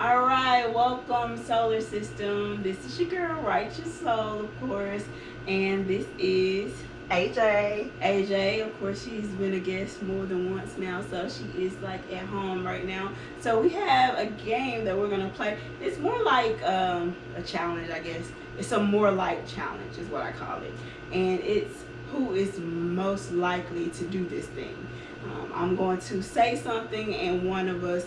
All right, welcome solar system. This is your girl, Righteous Soul, of course, and this is AJ. AJ. Of course, she's been a guest more than once now, so she is like at home right now. So we have a game that we're gonna play. It's more like a challenge, I guess. It's a more like challenge, is what I call it, and it's who is most likely to do this thing. I'm going to say something, and one of us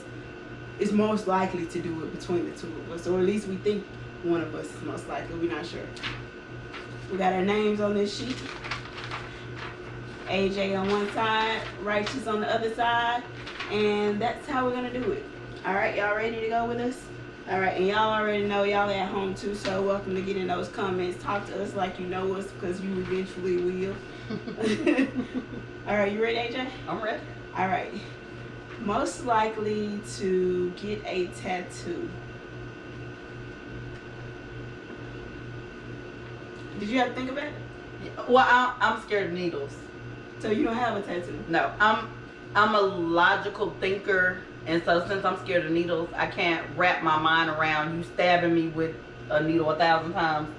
is most likely to do it between the two of us, or at least we think one of us is most likely. We're not sure. We got our names on this sheet. AJ on one side, Righteous on the other side, and that's how we're gonna do it. All right, y'all ready to go with us? All right, and y'all already know, y'all at home too, so welcome to get in those comments. Talk to us like you know us, because you eventually will. All right, you ready, AJ? I'm ready. All right. Most likely to get a tattoo. Did you have to think about it? Well, I'm scared of needles. So you don't have a tattoo? No, I'm a logical thinker, and so since I'm scared of needles, I can't wrap my mind around you stabbing me with a needle 1,000 times.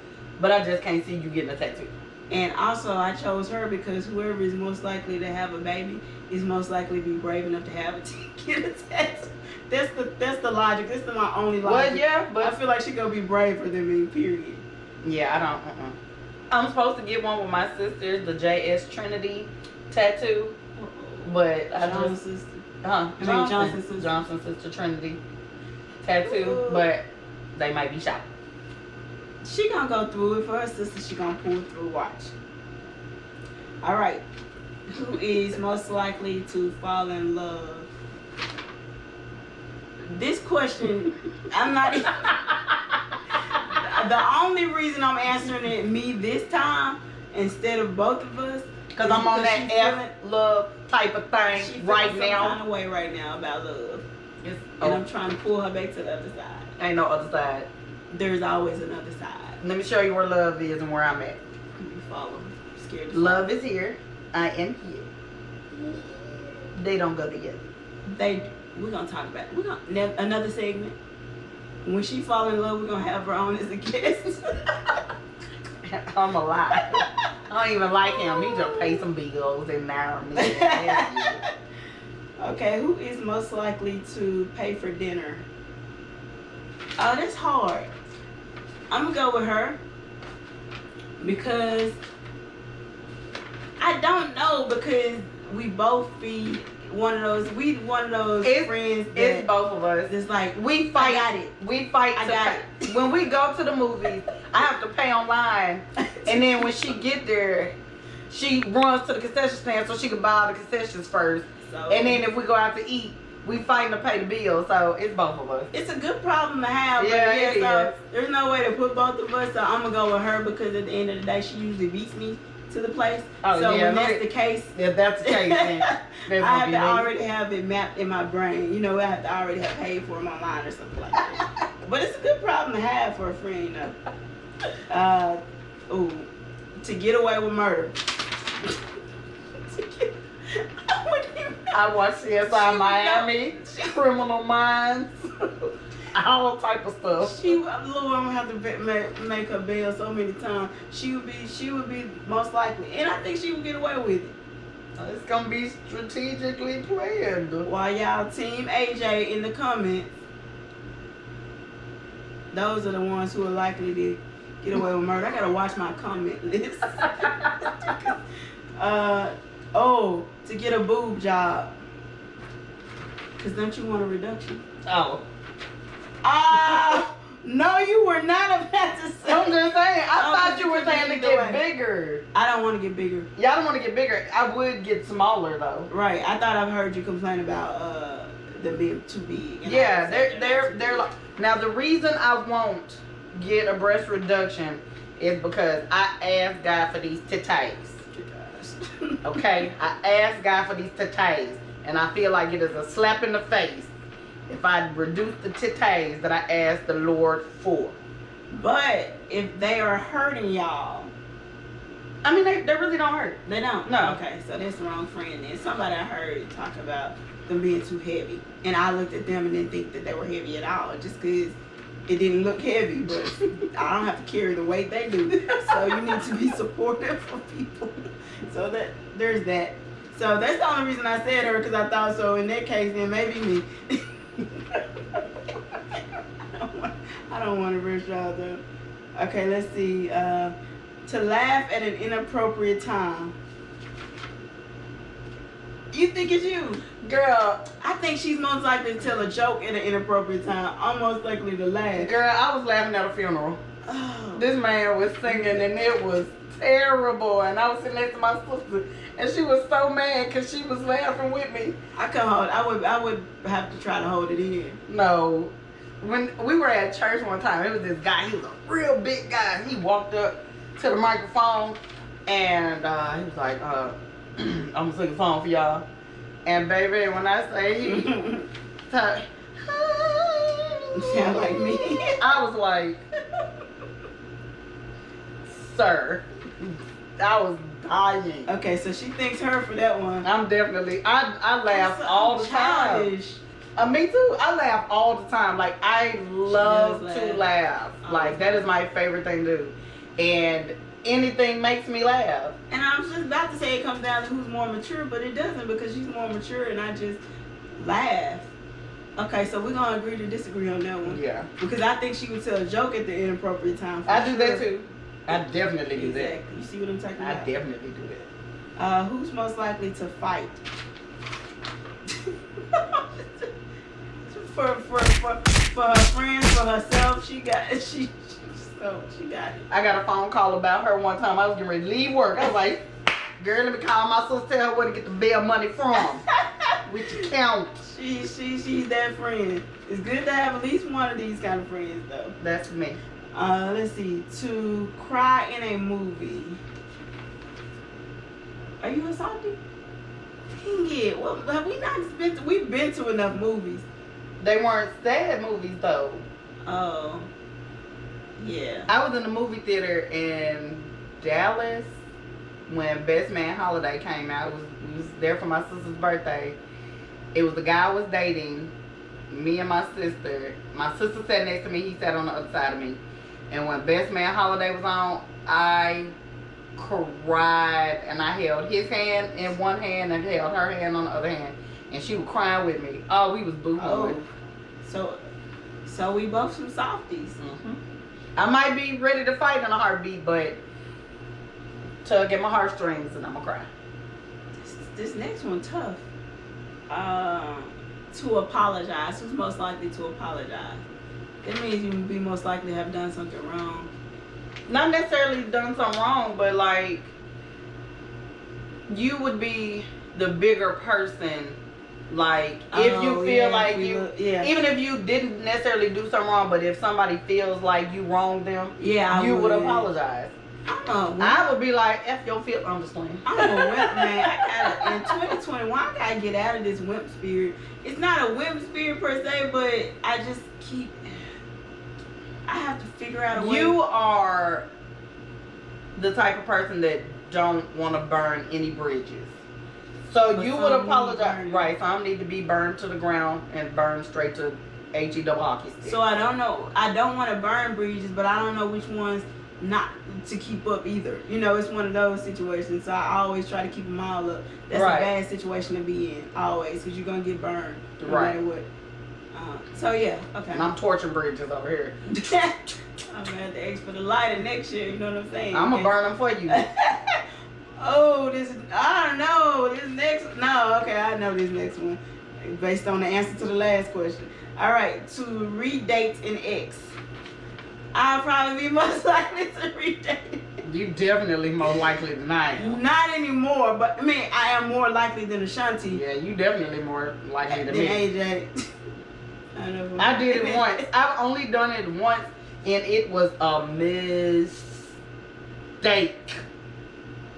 But I just can't see you getting a tattoo. And also, I chose her because whoever is most likely to have a baby is most likely to be brave enough to have it to get a tattoo. That's the logic. That's my only logic. Well, yeah, but I feel like she gonna be braver than me. Period. yeah, I don't. I'm supposed to get one with my sister, the JS Trinity tattoo, but I John's just sister. Johnson's sister. Johnson's sister Trinity tattoo, Ooh. but they might be shocked. She gonna go through it. For her sister, she gonna pull through. Watch. All right. Who is most likely to fall in love? This question, I'm not even... The only reason I'm answering it me this time instead of both of us, Because I'm on that F love type of thing right some now. kind of way right now about love, It's, and I'm trying to pull her back to the other side. ain't no other side. There's always another side. Let me show you where love is and where I'm at. You follow. I'm scared to Love is here. I am here. They don't go together. We're gonna talk about it. We're gonna another segment. When she fall in love, we're gonna have her on as a guest. I'm a lie. I don't even like him. He just pay some bills and marry me. Okay, who is most likely to pay for dinner? Oh, that's hard. I'm gonna go with her because I don't know, because we both be one of those friends that It's both of us. it's like We fight. I got it. We fight. I to got pay. When we go to the movies, I have to pay online, and then when she get there, she runs to the concession stand so she can buy all the concessions first. So, And then if we go out to eat, we fighting to pay the bill. So it's both of us. it's a good problem to have. Yeah, but it so is. there's no way to put both of us. So I'm gonna go with her because at the end of the day, she usually beats me to the place. Oh, so yeah, when that's the case, If that's the case, then I that's have gonna to be me. already have it mapped in my brain. You know, I have to already have paid for them online or something like that. But it's a good problem to have for a friend, you know. To get away with murder. I watch CSI Miami, Criminal Minds, all type of stuff. Lord, I'm gonna have to make her bail so many times. She would be most likely, and I think she would get away with it. It's gonna be strategically planned. While y'all team AJ in the comments, those are the ones who are likely to get away with murder. I gotta watch my comment list. To get a boob job. Cause don't you want a reduction? Oh. No, you were not about to say. I'm just saying, I Oh, thought you were saying to get away. bigger. I don't want to get bigger. Yeah, I don't want to get bigger. I would get smaller though. Right. I thought I've heard you complain about them being too big. And Yeah, I said they're like. Now the reason I won't get a breast reduction is because I asked God for these titties. Okay, I asked God for these titties, and I feel like it is a slap in the face if I reduce the titties that I asked the Lord for. But if they are hurting y'all, I mean, they really don't hurt. they don't. No. Okay, so that's the wrong friend then. Somebody I heard talk about them being too heavy. And I looked at them and didn't think that they were heavy at all, just because it didn't look heavy. But I don't have to carry the weight they do. So you need to be supportive for people. So that there's that. So that's the only reason I said her, because I thought so. In that case, then maybe me. I don't want to rush y'all though. Okay, let's see. To laugh at an inappropriate time. You think it's you? Girl, I think she's most likely to tell a joke at an inappropriate time. I'm most likely to laugh. girl, I was laughing at a funeral. Oh. This man was singing and it was terrible. And I was sitting next to my sister and she was so mad because she was laughing with me. I couldn't hold. I would have to try to hold it in. No. When we were at church one time, it was this guy. He was a real big guy. He walked up to the microphone and he was like, I'm gonna sing a song for y'all. And baby, when I say he sound like me. I was like, sir, I was dying. Okay, so she thinks her for that one. I'm definitely, I laugh That's all the childish. time. Me too. I laugh all the time. Like, I love to laugh. Like, that is my favorite thing to do. And anything makes me laugh. And I was just about to say it comes down to who's more mature, but it doesn't, because she's more mature and I just laugh. Okay, so we're going to agree to disagree on that one. Yeah. Because I think she would tell a joke at the inappropriate time. I do that too. I definitely do that. Exactly. You see what I'm talking about? I definitely do that. Who's most likely to fight? for her friends, for herself, she got it. She got it. I got a phone call about her one time. I was getting ready to leave work. I was like, girl, let me call my sister, tell her where to get the bail money from. With your count. She's that friend. It's good to have at least one of these kind of friends though. That's me. Let's see. To cry in a movie. Are you a softie? Dang it. Well, have we not been we've been to enough movies. They weren't sad movies though. Oh. Yeah. I was in the movie theater in Dallas when Best Man Holiday came out. We was there for my sister's birthday. It was the guy I was dating, me and my sister. My sister sat next to me, he sat on the other side of me. And when Best Man Holiday was on, I cried and I held his hand in one hand and held her hand on the other hand. And she was crying with me. Oh, we was boo-hooing. Oh. So we both some softies. Mm-hmm. I might be ready to fight in a heartbeat, but tug at my heartstrings and I'm gonna cry. This next one tough. To apologize. Who's most likely to apologize? That means you would be most likely to have done something wrong. Not necessarily done something wrong, but like you would be the bigger person. Like if you feel like you, even if you didn't necessarily do something wrong, but if somebody feels like you wronged them, you would apologize. I would be like, F your feel. I'm just playing. I'm a wimp, man. I gotta, in 2021, I gotta get out of this wimp spirit. It's not a wimp spirit per se, but I have to figure out a way. You are the type of person that don't want to burn any bridges. So you would apologize. Right, some need to be burned to the ground and burned straight to HE double hockey stick. So I don't know. I don't want to burn bridges, but I don't know which ones not to keep up either. You know, it's one of those situations. So I always try to keep them all up. That's a bad situation to be in, always, because you're going to get burned no matter what. So yeah, okay. And I'm torching bridges over here. I'm going to have to ask for the lighter next year, you know what I'm saying? I'm going to burn them for you. Oh, I don't know. I know this next one. Based on the answer to the last question. All right, to redate an ex. I'll probably be most likely to redate. You definitely more likely than I am. Not anymore, but I mean, I am more likely than Ashanti. Yeah, you definitely more likely than me. AJ. I did it once. I've only done it once, and it was a mistake.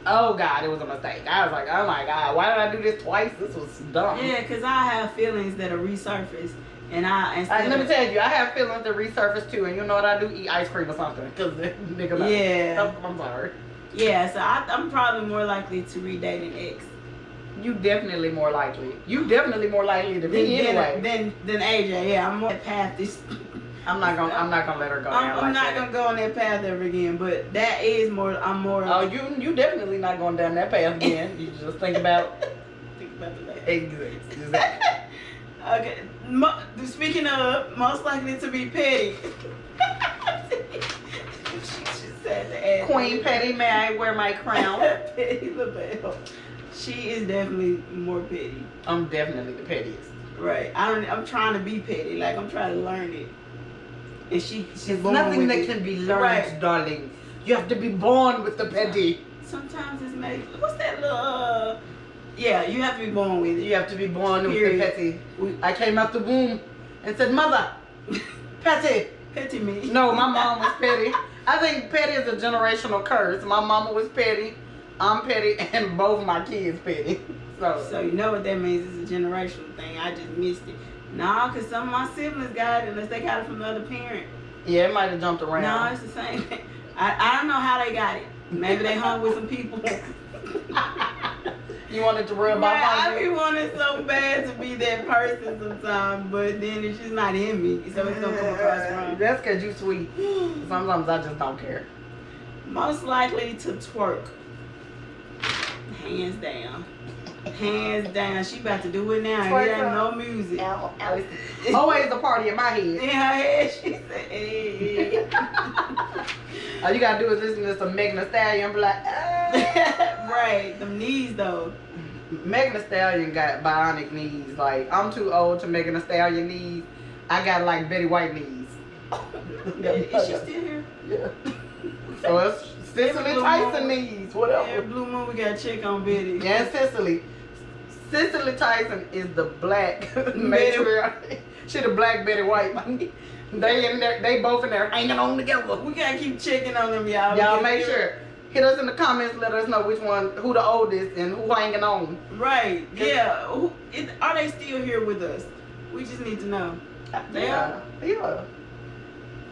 Oh God, it was a mistake. I was like, oh my God, why did I do this twice? This was dumb. Yeah, because I have feelings that are resurfaced. And let me tell you, I have feelings that resurface too, and you know what I do? Eat ice cream or something. Cause nigga, yeah. I'm sorry. Yeah, so I'm probably more likely to redate an ex. You definitely more likely. You definitely more likely to be anyway. Than AJ. Yeah, I'm on that path. I'm not gonna let her go down I'm like not that. gonna go on that path ever again. But that is more. I'm more. Oh, you definitely not going down that path again. You just think about. Think about the last. Exactly. Okay. Speaking of, most likely to be petty. She said to add Queen Petty, may I wear my crown? Petty LaBelle. She is definitely more petty. I'm definitely the pettiest. Right. I'm trying to be petty. Like I'm trying to learn it. And she's There's born nothing with that it. can be learned, Right. darling. You have to be born with the petty. Sometimes it's made. What's that little? Yeah, you have to be born with it. You have to be born with the Period. petty. I came out the womb and said, "Mother, petty." Petty me. No, my mom was petty. I think petty is a generational curse. My mama was petty, I'm petty, and both my kids petty. So you know what that means? It's a generational thing. I just missed it. Nah, cause some of my siblings got it unless they got it from the other parent. Yeah, it might have jumped around. No, it's the same thing. I don't know how they got it. Maybe they hung with some people. You wanted to rub Right, off I on be you? wanting so bad to be that person sometimes, but then it's just not in me, so it's gonna come across wrong. That's cause you sweet. Sometimes I just don't care. Most likely to twerk. Hands down. Hands down. She about to do it now. Twerk It ain't up. no music. Always a party in my head. In her head, she said, hey. All you gotta do is listen to some Megan Thee Stallion and be like, ah. Right, them knees though. Megan Thee Stallion got bionic knees. Like, I'm too old to Megan Thee Stallion knees. I got like Betty White knees. Is she still here? Yeah. So it's Cicely Tyson knees. Whatever. Yeah, Blue Moon, we got to check on Betty. Yeah, and Cicely. Cicely Tyson is the black matriarch. She the black Betty White. They in there. They both in there hanging on together. We gotta keep checking on them, y'all. Y'all make sure. Hit us in the comments. Let us know who the oldest, and who hanging on. Right. Yeah. Are they still here with us? We just need to know. They are. Yeah.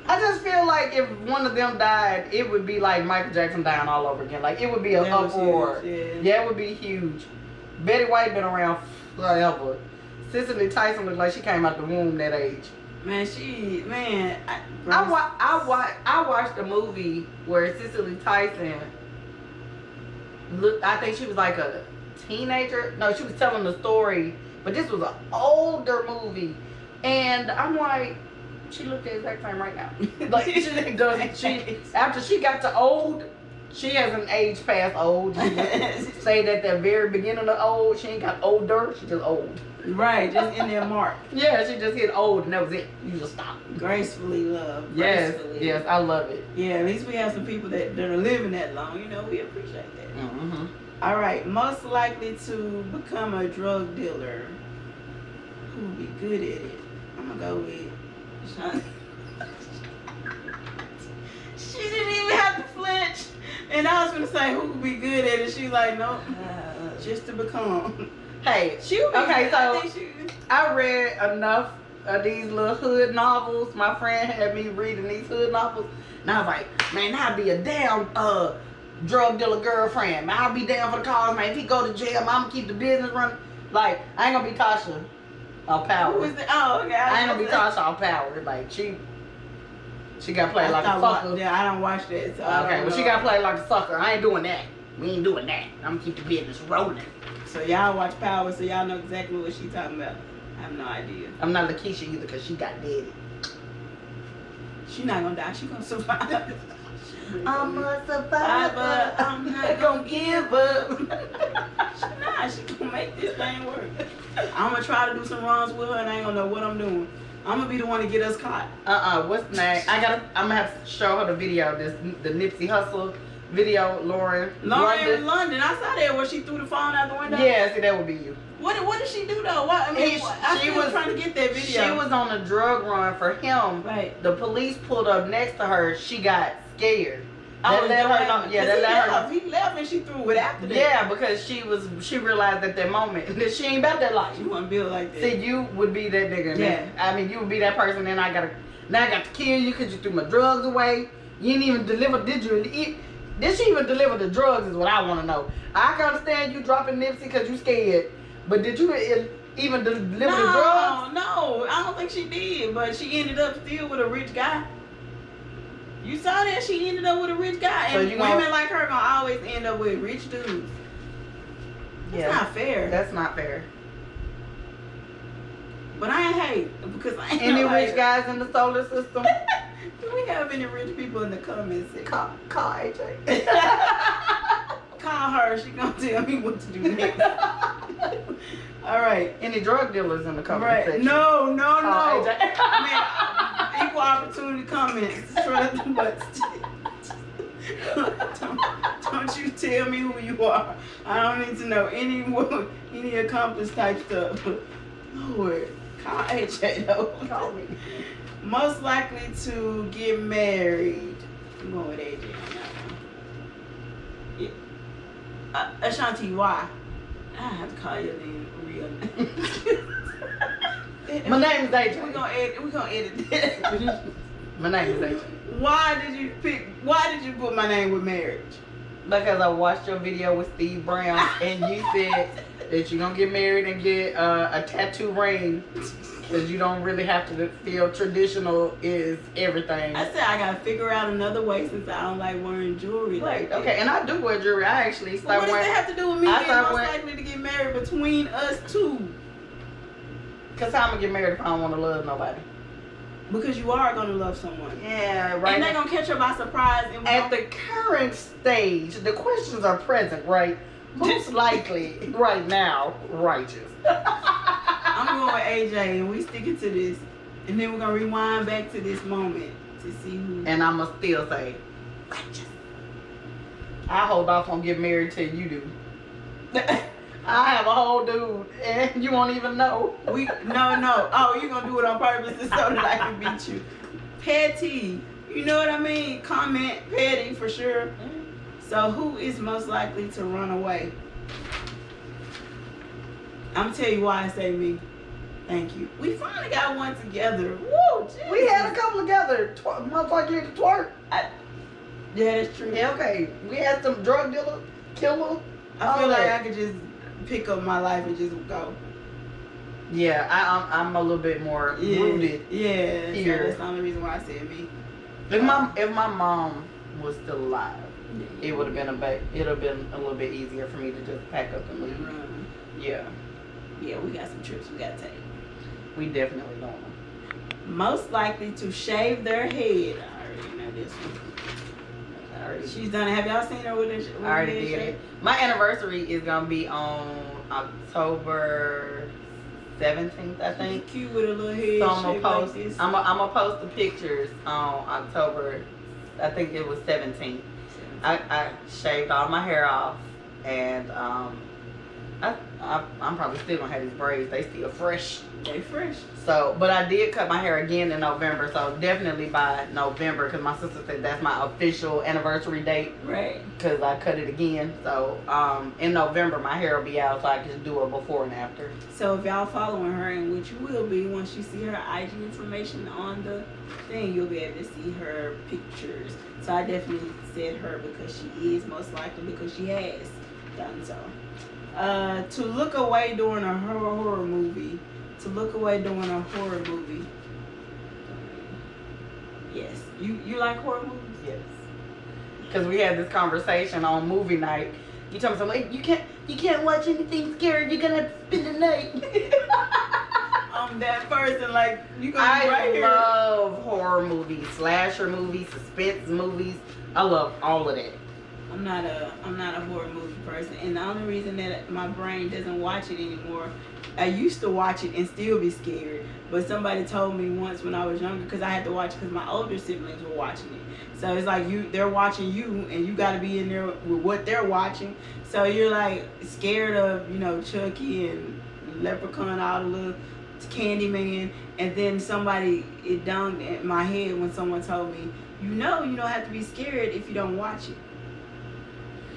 I just feel like if one of them died, it would be like Michael Jackson dying all over again. Like, it would be an That was uproar. huge, Yeah, it would be huge. Betty White been around forever. Cicely Tyson looked like she came out the womb that age. Man, I watched a movie where Cicely Tyson looked. I think she was like a teenager. No, she was telling the story, but this was an older movie, and I'm like, she looked the exact same right now. Like, she doesn't. She after she got to old, she hasn't aged past old. She just stayed at the very beginning of old. She ain't got older. She just old. Right, just in their mark. Yeah, she just hit old and that was it. You just stop. Gracefully, love. Yes, Gracefully. yes, I love it. Yeah, at least we have some people that are living that long. You know, we appreciate that. Mm-hmm. All right, most likely to become a drug dealer. Who would be good at it? I'm gonna go with Sean. She didn't even have to flinch. And I was gonna say who would be good at it. She's like, nope, just to become. Hey, She would be okay, good. I so think she- I read enough of these little hood novels. My friend had me reading these hood novels, and I was like, man, I'd be a damn drug dealer girlfriend. Man, I'll be down for the cause, man. If he go to jail, I'ma keep the business running. Like, I ain't gonna be Tasha or Power. Who is that? Oh, okay. I ain't gonna be Tasha or Power. Like, she got played like a fucker. Yeah, I don't watch that. So I Okay, don't well, she know. got played like a sucker. I ain't doing that. We ain't doing that. I'm gonna keep the business rolling. So y'all watch Power, so y'all know exactly what she talking about. I have no idea. I'm not Lakeisha either, because she got dead. She not gonna die. She gonna survive. I'm a survivor. I'm not gonna give up. She not. She gonna make this thing work. I'm gonna try to do some runs with her, and I ain't gonna know what I'm doing. I'm gonna be the one to get us caught. What's the name? I'm gonna have to show her the video. The Nipsey Hussle video, Lauren London. I saw that where she threw the phone out the window. Yeah, see, that would be you. What did she do though? What I mean, she was trying to get that video. She was on a drug run for him. Right. The police pulled up next to her. She got scared. That let her know. Yeah, that let her know. He left and she threw it after that. Yeah, because she realized at that moment that she ain't about that life. She wasn't built like that. See, you would be that nigga. Yeah. I mean, you would be that person, and I got to kill you because you threw my drugs away. You didn't even deliver, did you? Did she even deliver the drugs is what I want to know. I can understand you dropping Nipsey because you scared. But did you even deliver the drugs? No, I don't think she did. But she ended up still with a rich guy. You saw that? She ended up with a rich guy. And so women like her gonna always end up with rich dudes. That's not fair. That's not fair. But I ain't hate because I ain't any rich guys in the solar system. Do we have any rich people in the comments? Call AJ. Call her. She gonna tell me what to do next. All right. Any drug dealers in the comment section? No. AJ. Man, equal opportunity comments. Don't you tell me who you are. I don't need to know any accomplished type stuff. Lord, call AJ though. Call me. Most likely to get married. I'm going with AJ on that one. Yeah. Ashanti, why? I have to call your name real name. My name is AJ. We're gonna edit this. My name is AJ. Why did you put my name with marriage? Because I watched your video with Steve Brown and you said that you're gonna get married and get a tattoo ring because you don't really have to feel traditional is everything. I said I gotta figure out another way since I don't like wearing jewelry. Right. Okay, and I do wear jewelry. I actually started wearing. What does that have to do with me being most likely to get married between us two? Because how I'm gonna get married if I don't want to love nobody? Because you are gonna love someone. Yeah, right. And they're gonna catch her by surprise. And at the current stage, the questions are present, right? Most likely, right now, righteous. I'm going with AJ, and we sticking to this, and then we're gonna rewind back to this moment to see who. And I'ma still say righteous. I hold off on getting married till you do. I have a whole dude, and you won't even know. No. Oh, you're gonna do it on purpose so that I can beat you. Petty. You know what I mean? Comment petty for sure. So who is most likely to run away? I'm gonna tell you why I say me. Thank you. We finally got one together. Woo! Jesus. We had a couple together. Most likely to twerk. Yeah, that's true. Yeah, okay. We had some drug dealer, killer. I feel like I could just pick up my life and just go. Yeah, I'm a little bit more rooted. Yeah, here. So that's the only reason why I said me. If my mom was still alive, it would have been a little bit easier for me to just pack up and leave. Yeah. Yeah, we got some trips we gotta take. We definitely don't. Most likely to shave their head. I already know this one. She's done it. Have y'all seen her with this? I already did it. My anniversary is gonna be on October 17th, I think. Cute with a little head. So I'm gonna post. Like this. I'm gonna post the pictures on October. I think it was 17th. I shaved all my hair off, and I'm probably still gonna have these braids. They still fresh. They fresh. So, but I did cut my hair again in November. So definitely by November, because my sister said that's my official anniversary date. Right. Because I cut it again. So in November, my hair will be out, so I can just do a before and after. So if y'all following her, and which you will be once you see her IG information on the thing, you'll be able to see her pictures. So I definitely said her because she is most likely because she has done so. To look away during a horror movie. To look away during a horror movie. Yes. You like horror movies? Yes. Because we had this conversation on movie night. You told me something like, you can't watch anything scary. You're gonna have to spend the night. I'm that person. Like you gonna be right here. I love horror movies, slasher movies, suspense movies. I love all of that. I'm not a horror movie person, and the only reason that my brain doesn't watch it anymore, I used to watch it and still be scared, but somebody told me once when I was younger, because I had to watch it because my older siblings were watching it. So it's like they're watching you, and you got to be in there with what they're watching. So you're like scared of Chucky and Leprechaun, all the little Candyman, and then it dawned in my head when someone told me, you don't have to be scared if you don't watch it.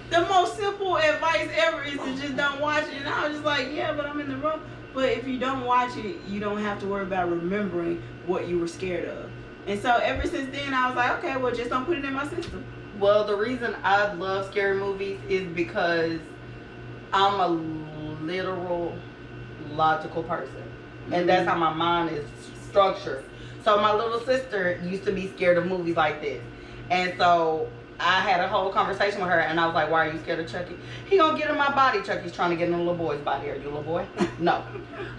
The most simple advice ever is to just don't watch it. And I was just like, yeah, but I'm in the room. But if you don't watch it, you don't have to worry about remembering what you were scared of. And so ever since then, I was like, okay, well, just don't put it in my system. Well, the reason I love scary movies is because I'm a literal, logical person. And that's how my mind is structured. So my little sister used to be scared of movies like this. And so I had a whole conversation with her, and I was like, why are you scared of Chucky? He gonna get in my body. Chucky's trying to get in a little boy's body. Are you a little boy? No.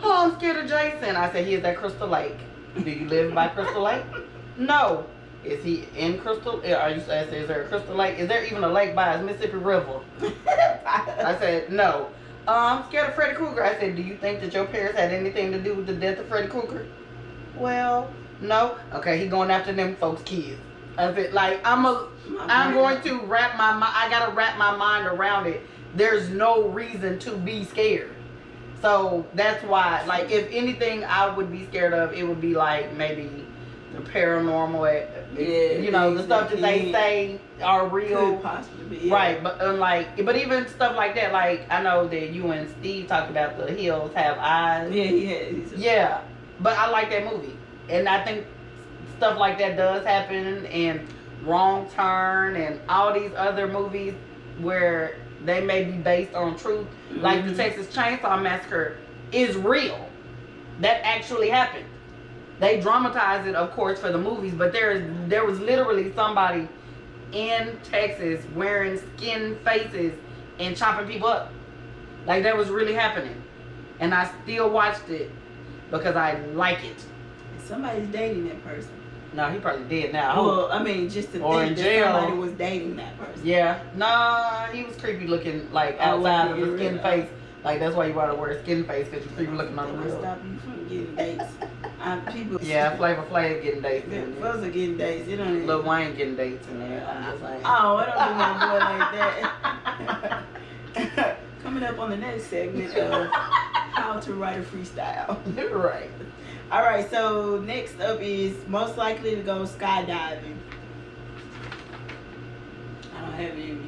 Oh, I'm scared of Jason. I said, he is at Crystal Lake. Do you live by Crystal Lake? No. Is he in Crystal? Are you? I said, is there a Crystal Lake? Is there even a lake by the Mississippi River? I said, no. I'm scared of Freddy Krueger. I said, do you think that your parents had anything to do with the death of Freddy Krueger? Well, no. Okay, he going after them folks' kids. I said, like, I'm going to I gotta wrap my mind around it. There's no reason to be scared. So that's why, like, if anything I would be scared of, it would be like maybe the paranormal, you know, the stuff that they say are real. Could possibly be, yeah. Right, but even stuff like that, like, I know that you and Steve talked about the hills have eyes. Yeah, he has. Yeah, but I like that movie. And I think stuff like that does happen, and Wrong Turn and all these other movies where they may be based on truth. Mm-hmm. Like the Texas Chainsaw Massacre is real. That actually happened. They dramatized it, of course, for the movies, but there was literally somebody in Texas wearing skin faces and chopping people up. Like, that was really happening. And I still watched it because I like it. Somebody's dating that person. No, he probably dead now. Well, I mean, just to or think in that jail. somebody was dating that person. Yeah. Nah, he was creepy looking, like, outside of the skin face. Like, that's why you want to wear a skin face, because you're creepy looking on the real. Stop you from getting dates. People. Yeah, Flavor Flav getting dates. Folks are getting dates. You don't even. Lil Wayne getting dates in there. I'm just like, oh, I don't do my boy like that. Coming up on the next segment of how to write a freestyle. Right. All right, so next up is most likely to go skydiving. I don't have any.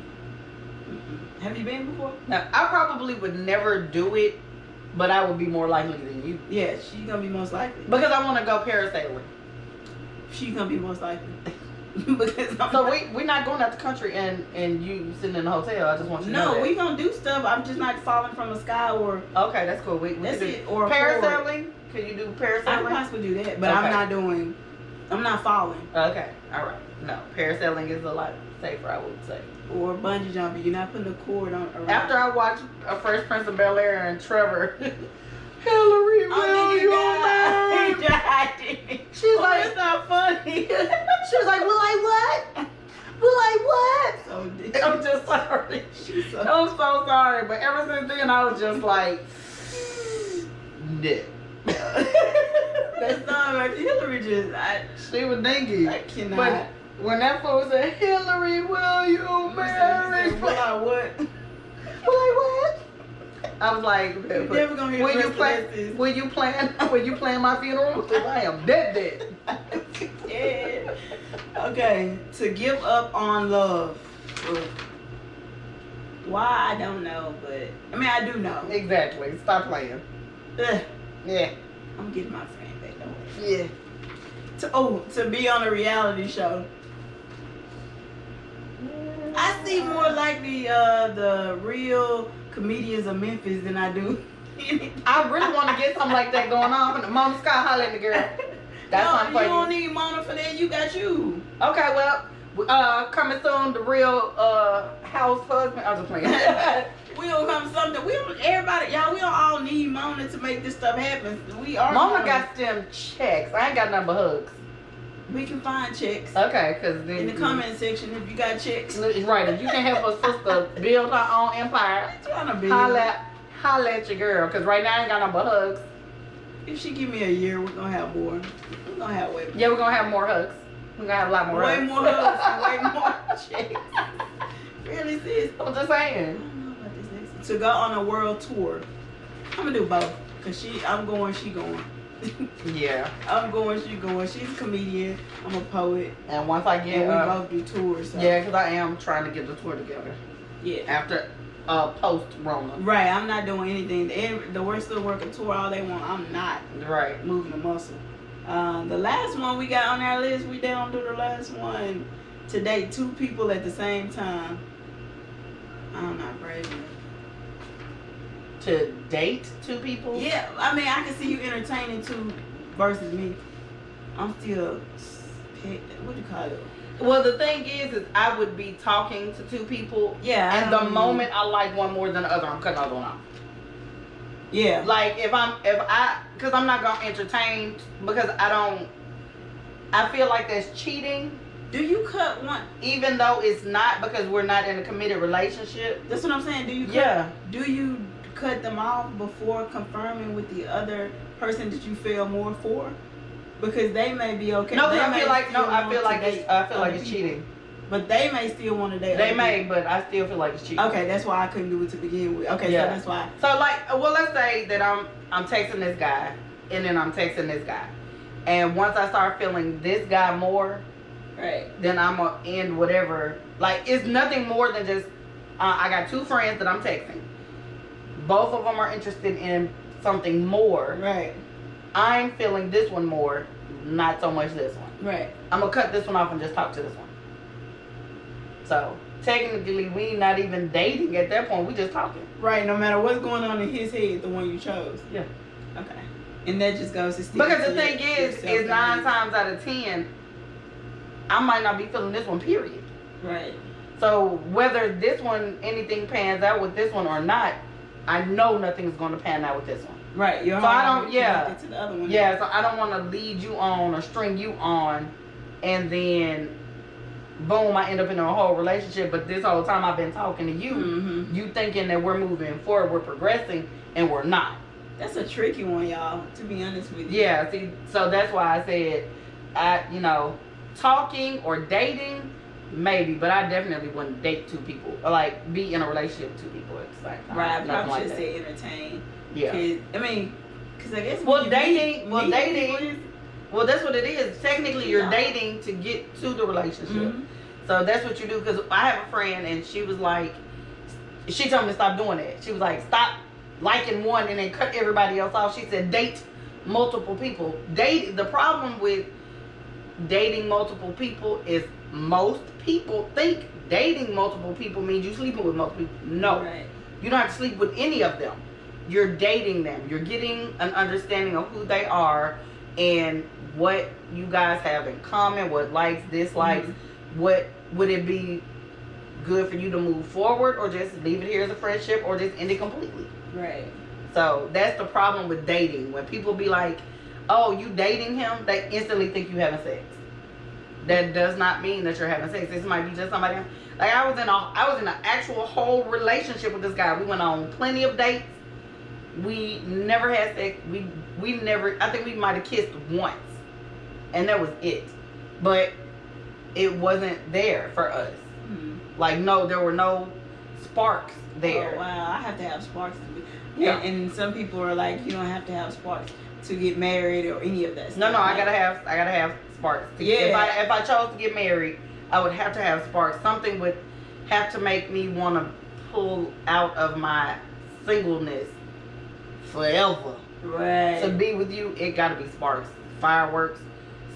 Have you been before? Now, I probably would never do it, but I would be more likely than you. Yeah, she's gonna be most likely. Because I want to go parasailing. She's gonna be most likely. Because we're not going out the country and you sitting in a hotel. I just want you to know that. We gonna do stuff. I'm just not falling from the sky or. Okay, that's cool. That's it. Or parasailing. Can you do parasailing? I can possibly do that, but okay. I'm not falling. Okay, all right. No, parasailing is a lot safer, I would say. Or bungee jumping. You're not putting a cord on. Around. After I watched Fresh Prince of Bel-Air and Trevor, Hillary, will you marry? She's like, it's not funny. She was like, will I what? Will I what? So I'm just sorry. I'm so sorry, but ever since then I was just like, yeah. That's not like Hillary she was dingy. I cannot. But when that fool said, Hillary, will you marry? Will I what? Will I what? I was like, you're never gonna hear when you plan my funeral? Because I am dead. Yeah. Okay. To give up on love. Why, I don't know, but I mean, I do know. Exactly. Stop playing. Ugh. Yeah. I'm getting my friend back, don't worry. Yeah. To be on a reality show. I see more likely the real comedians of Memphis than I do. I really want to get something like that going on. Mama Scott, holler at the girl. That's no, you don't need Mona for that. You got you. Okay, well, coming soon, the real house husband. I was just playing. We don't come something. We don't. Everybody, y'all. We don't all need Mona to make this stuff happen. We are. Mona got them checks. I ain't got nothing but hugs. We can find checks. Okay, because in the comment section, if you got checks. Right, if you can help a sister build her own empire, trying to build. Holla at your girl, because right now I ain't got nothing but hugs. If she give me a year, we're gonna have more. We're gonna have way more. Yeah, we're gonna have more hugs. We're gonna have a lot more hugs. Way more hugs and way more checks. Really, sis? I'm just saying. I don't know about this next. To go on a world tour. I'm gonna do both. Cause I'm going, she going. Yeah. I'm going, she going. She's a comedian. I'm a poet. And once I get, we both do tours. So. Yeah, because I am trying to get the tour together. Yeah. After post-Rona. Right. I'm not doing anything. We're still working tour all they want. I'm not. Right. Moving the muscle. The last one we got on our list, we don't do the last one. to date 2 people at the same time. I'm not brave enough. To date 2 people? Yeah, I mean, I can see you entertaining 2 versus me. I'm still, what do you call it? Well, the thing is I would be talking to 2 people. Yeah. And the moment I like one more than the other, I'm cutting the other one off. Yeah. Like because I'm not gonna entertain, because I feel like that's cheating. Do you cut one? Even though it's not, because we're not in a committed relationship. That's what I'm saying. Do you cut, yeah. Do you cut them off before confirming with the other person that you feel more for? Because they may be okay. No, I feel like it's cheating. But they may still want to date. They may, but I still feel like it's cheating. Okay, that's why I couldn't do it to begin with. Okay, yeah. So that's why. So like, well, let's say that I'm texting this guy, and then I'm texting this guy, and once I start feeling this guy more, right, then I'm gonna end whatever. Like, it's nothing more than just I got 2 friends that I'm texting. Both of them are interested in something more. Right. I'm feeling this one more, not so much this one. Right. I'm gonna cut this one off and just talk to this one. So technically, we not even dating at that point. We just talking. Right. No matter what's going on in his head, the one you chose. Yeah. Okay. And that just goes to stick. Because the thing is 9 times out of 10, I might not be feeling this one. Period. Right. So whether this one, anything pans out with this one or not, I know nothing's going to pan out with this one. Right. So I don't. Yeah. To the other one. Yeah. So I don't want to lead you on or string you on, and then, boom, I end up in a whole relationship. But this whole time I've been talking to you, mm-hmm. you thinking that we're moving forward, we're progressing, and we're not. That's a tricky one, y'all. To be honest with you. Yeah. See. So that's why I said, talking or dating. Maybe, but I definitely wouldn't date 2 people. Or like be in a relationship with 2 people at the same time. Right, but I like should say entertain. Yeah. I mean, because I guess dating. dating. Well, that's what it is. Technically, you're Yeah. dating to get to the relationship. Mm-hmm. So that's what you do. Because I have a friend, and she was like, she told me to stop doing that. She was like, stop liking one and then cut everybody else off. She said, date multiple people. The problem with dating multiple people is most people think dating multiple people means you sleeping with multiple people. No. Right. You don't have to sleep with any of them. You're dating them. You're getting an understanding of who they are and what you guys have in common, what likes, dislikes, what would it be good for you to move forward, or just leave it here as a friendship, or just end it completely. Right. So that's the problem with dating. When people be like, oh, you dating him, they instantly think you having sex. That does not mean that you're having sex. This might be just somebody else. Like I was in an actual whole relationship with this guy. We went on plenty of dates. We never had sex. We never, I think we might have kissed once. And that was it. But it wasn't there for us. Mm-hmm. Like, no, there were no sparks there. Oh, wow. I have to have sparks to be. Yeah. And some people are like, you don't have to have sparks to get married or any of that stuff. No, I gotta have sparks. Yeah. If I chose to get married, I would have to have sparks. Something would have to make me want to pull out of my singleness forever. Right. To be with you, it gotta be sparks, fireworks,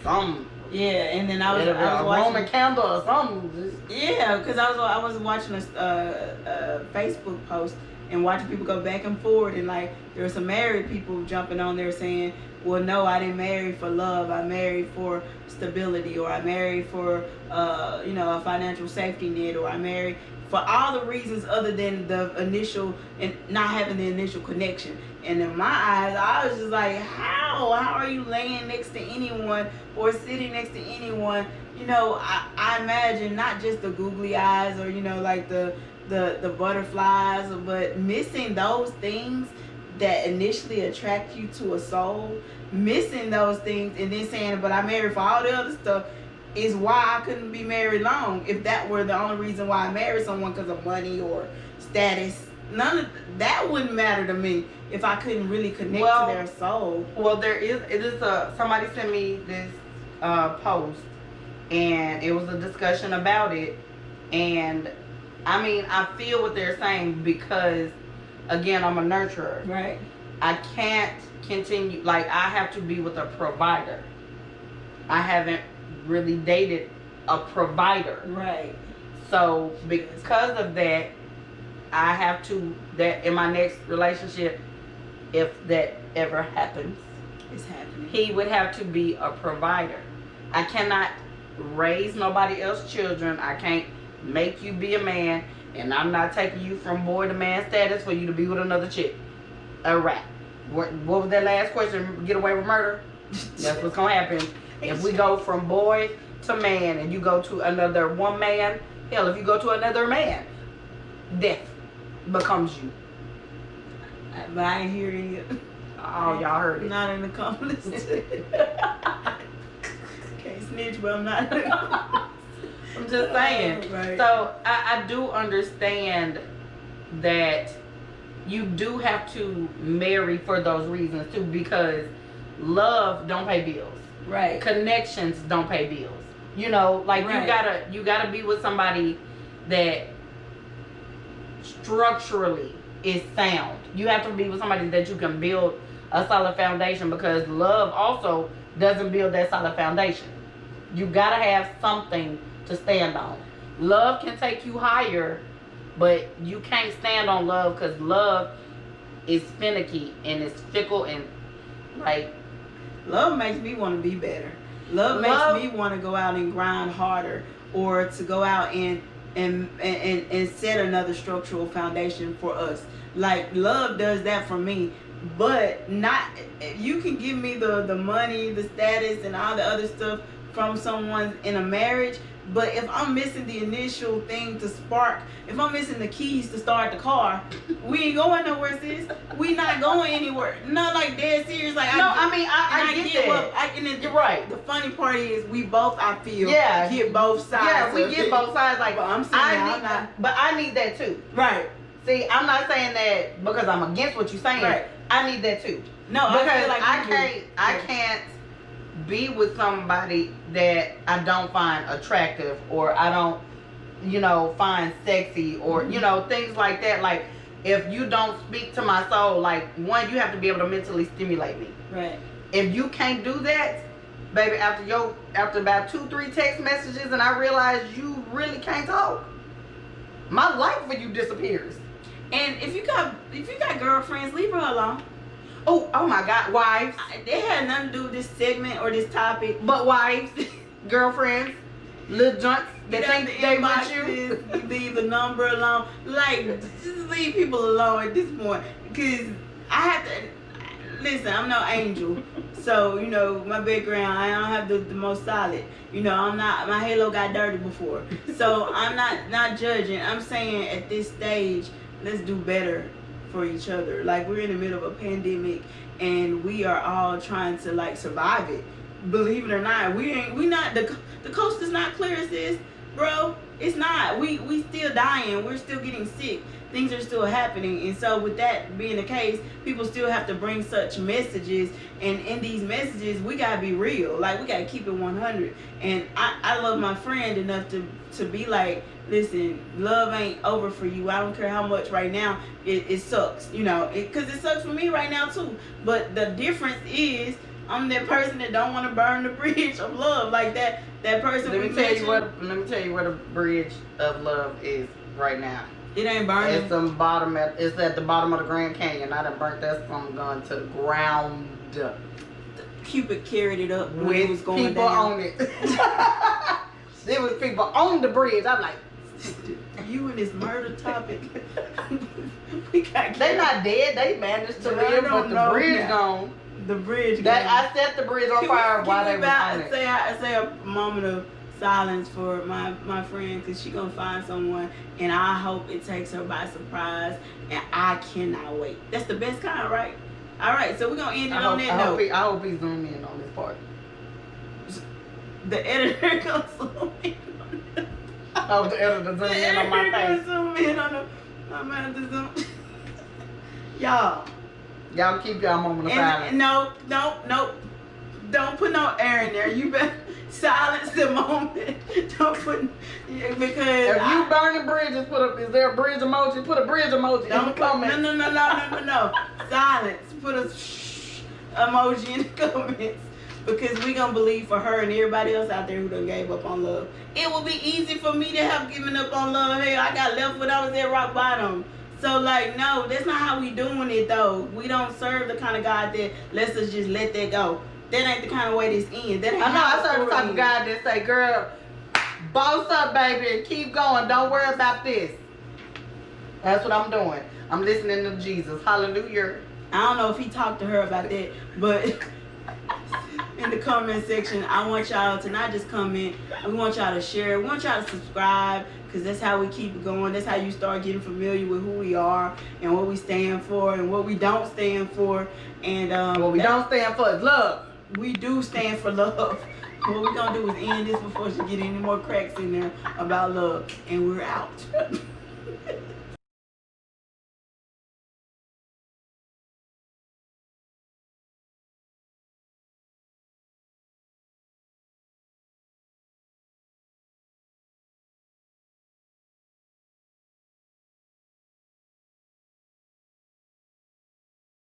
something. Yeah, and then I was a watching Roman candle or something. Yeah, because I was watching a Facebook post and watching people go back and forth, and like there were some married people jumping on there saying, well, no, I didn't marry for love. I married for stability, or I married for a financial safety net, or I married for all the reasons other than the initial and not having the initial connection. And in my eyes, I was just like, how are you laying next to anyone or sitting next to anyone? I imagine not just the googly eyes or like the butterflies, but missing those things that initially attract you to a soul, missing those things, and then saying, but I married for all the other stuff, is why I couldn't be married long. If that were the only reason why I married someone, because of money or status, none of that wouldn't matter to me if I couldn't really connect to their soul. Well, somebody sent me this post, and it was a discussion about it, and I mean, I feel what they're saying because, again, I'm a nurturer. Right. I can't continue, like, I have to be with a provider. I haven't really dated a provider. Right. So because of that, I have to, that in my next relationship, if that ever happens, It's happening. he would have to be a provider. I cannot raise nobody else's children. I can't make you be a man, and I'm not taking you from boy to man status for you to be with another chick. A rat. What was that last question? Get away with murder? That's what's gonna happen. If we go from boy to man and you go to another one man, hell, if you go to another man, death becomes you. But I ain't hearing it. Oh, y'all heard it. Not in the comments. Can't snitch, but I'm not. I'm just saying. Right. So I do understand that you do have to marry for those reasons too, because love don't pay bills. Right. Connections don't pay bills. You know, like Right. you gotta be with somebody that structurally is sound. You have to be with somebody that you can build a solid foundation, because love also doesn't build that solid foundation. You gotta have something to stand on. Love can take you higher, but you can't stand on love, because love is finicky and it's fickle, and like Love makes me want to be better. Love makes me want to go out and grind harder, or to go out and set another structural foundation for us. Like, love does that for me. But not, you can give me the money, the status, and all the other stuff from someone in a marriage, but if I'm missing the initial thing to spark, if I'm missing the keys to start the car, we ain't going nowhere, sis. We not going anywhere. Not like dead serious. Like, I get that. You're right. The funny part is we both, I feel, Yeah, get both sides. Yeah, we of get it. both sides. Like, But I'm saying but I need that too. Right. See, I'm not saying that because I'm against what you're saying. Right. I need that too. No, because I feel like I can't be with somebody that I don't find attractive, or I don't, find sexy, or things like that. Like, if you don't speak to my soul, like, one, you have to be able to mentally stimulate me. Right. If you can't do that, baby, after about 2-3 text messages, and I realize you really can't talk, my life for you disappears. And if you got girlfriends, leave her alone. Oh my God, wives. They had nothing to do with this segment or this topic. But wives, girlfriends, little junks that think they want you. Leave the number alone. Like, just leave people alone at this point. Because I have to, listen, I'm no angel. So, my background, I don't have the most solid. I'm not, my halo got dirty before. So I'm not judging. I'm saying at this stage, let's do better for each other. Like, we're in the middle of a pandemic and we are all trying to, like, survive it. Believe it or not, we not, the coast is not clear, sis, bro. It's not. We still dying. We're still getting sick. Things are still happening. And so with that being the case, people still have to bring such messages, and in these messages we gotta be real. Like, we gotta keep it 100. And I love my friend enough to be like, listen, love ain't over for you. I don't care how much right now it sucks, because it sucks for me right now too. But the difference is, I'm that person that don't want to burn the bridge of love, like that person. Let me tell you where the bridge of love is right now. It ain't burning. It's at the bottom of the Grand Canyon. I done burnt that from gun to the ground. Cupid carried it up when with it was going people down. on it. There was people on the bridge. I'm like, you and this murder topic. We got. They not dead. They managed to live, but the bridge gone. The bridge. I set the bridge on fire while they were on it. Say a moment of silence for my friend, because she gonna find someone, and I hope it takes her by surprise, and I cannot wait. That's the best kind, right? All right, so we're gonna end it on that note. I hope he zoom in on this part. The editor gonna zoom in on Oh, the editor zoom in on my face. Zoom in on the. I'm gonna zoom. Y'all keep y'all moment of silence. No. Don't put no air in there. You better silence the moment. Don't put, because if you burning bridges, is there a bridge emoji? Put a bridge emoji. Don't comment. No. Silence. Put a shh emoji in the comments. because we gonna believe for her and everybody else out there who done gave up on love. It would be easy for me to have given up on love. Hell, I got left when I was at rock bottom. So like, no, that's not how we doing it though. We don't serve the kind of God that lets us just let that go. That ain't the kind of way this ends. That ain't I know how I serve the type of God that say, girl, boss up, baby, and keep going. Don't worry about this. That's what I'm doing. I'm listening to Jesus. Hallelujah. I don't know if he talked to her about that, but in the comment section, I want y'all to not just comment. We want y'all to share. We want y'all to subscribe, because that's how we keep it going. That's how you start getting familiar with who we are and what we stand for and what we don't stand for. And what we don't stand for is love. We do stand for love. What we're going to do is end this before she get any more cracks in there about love. And we're out.